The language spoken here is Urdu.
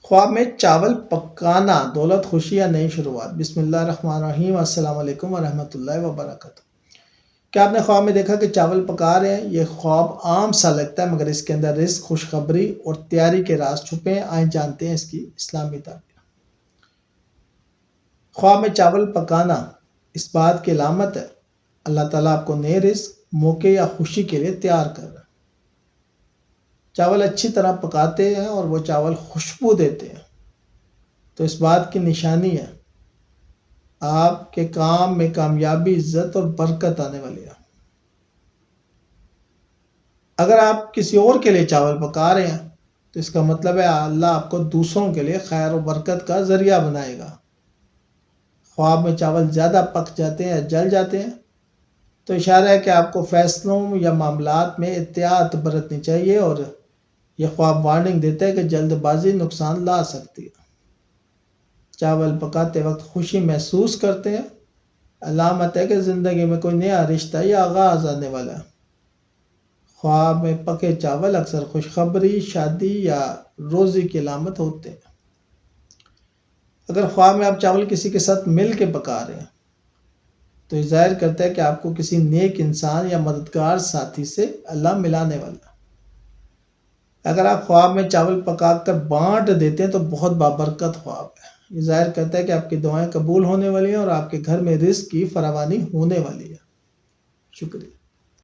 خواب میں چاول پکانا دولت، خوشی یا نئی شروعات۔ بسم اللہ الرحمن الرحیم۔ السلام علیکم ورحمۃ اللہ وبرکاتہ۔ کیا آپ نے خواب میں دیکھا کہ چاول پکا رہے ہیں؟ یہ خواب عام سا لگتا ہے، مگر اس کے اندر رزق، خوشخبری اور تیاری کے راز چھپے ہیں۔ آئیں جانتے ہیں اس کی اسلامی تعبیر۔ خواب میں چاول پکانا اس بات کی علامت ہے اللہ تعالیٰ آپ کو نئے رزق، موقع یا خوشی کے لیے تیار کر رہا ہے۔ چاول اچھی طرح پکاتے ہیں اور وہ چاول خوشبو دیتے ہیں تو اس بات کی نشانی ہے آپ کے کام میں کامیابی، عزت اور برکت آنے والی ہے۔ اگر آپ کسی اور کے لیے چاول پکا رہے ہیں تو اس کا مطلب ہے اللہ آپ کو دوسروں کے لیے خیر و برکت کا ذریعہ بنائے گا۔ خواب میں چاول زیادہ پک جاتے ہیں یا جل جاتے ہیں تو اشارہ ہے کہ آپ کو فیصلوں یا معاملات میں احتیاط برتنی چاہیے، اور یہ خواب وارننگ دیتا ہے کہ جلد بازی نقصان لا سکتی ہے۔ چاول پکاتے وقت خوشی محسوس کرتے ہیں، علامت ہے کہ زندگی میں کوئی نیا رشتہ یا آغاز آنے والا ہے۔ خواب میں پکے چاول اکثر خوشخبری، شادی یا روزی کی علامت ہوتے ہیں۔ اگر خواب میں آپ چاول کسی کے ساتھ مل کے پکا رہے ہیں تو یہ ظاہر کرتا ہے کہ آپ کو کسی نیک انسان یا مددگار ساتھی سے اللہ ملانے والا ہے۔ اگر آپ خواب میں چاول پکا کر بانٹ دیتے ہیں تو بہت بابرکت خواب ہے۔ یہ ظاہر کرتا ہے کہ آپ کی دعائیں قبول ہونے والی ہیں اور آپ کے گھر میں رزق کی فراوانی ہونے والی ہے۔ شکریہ۔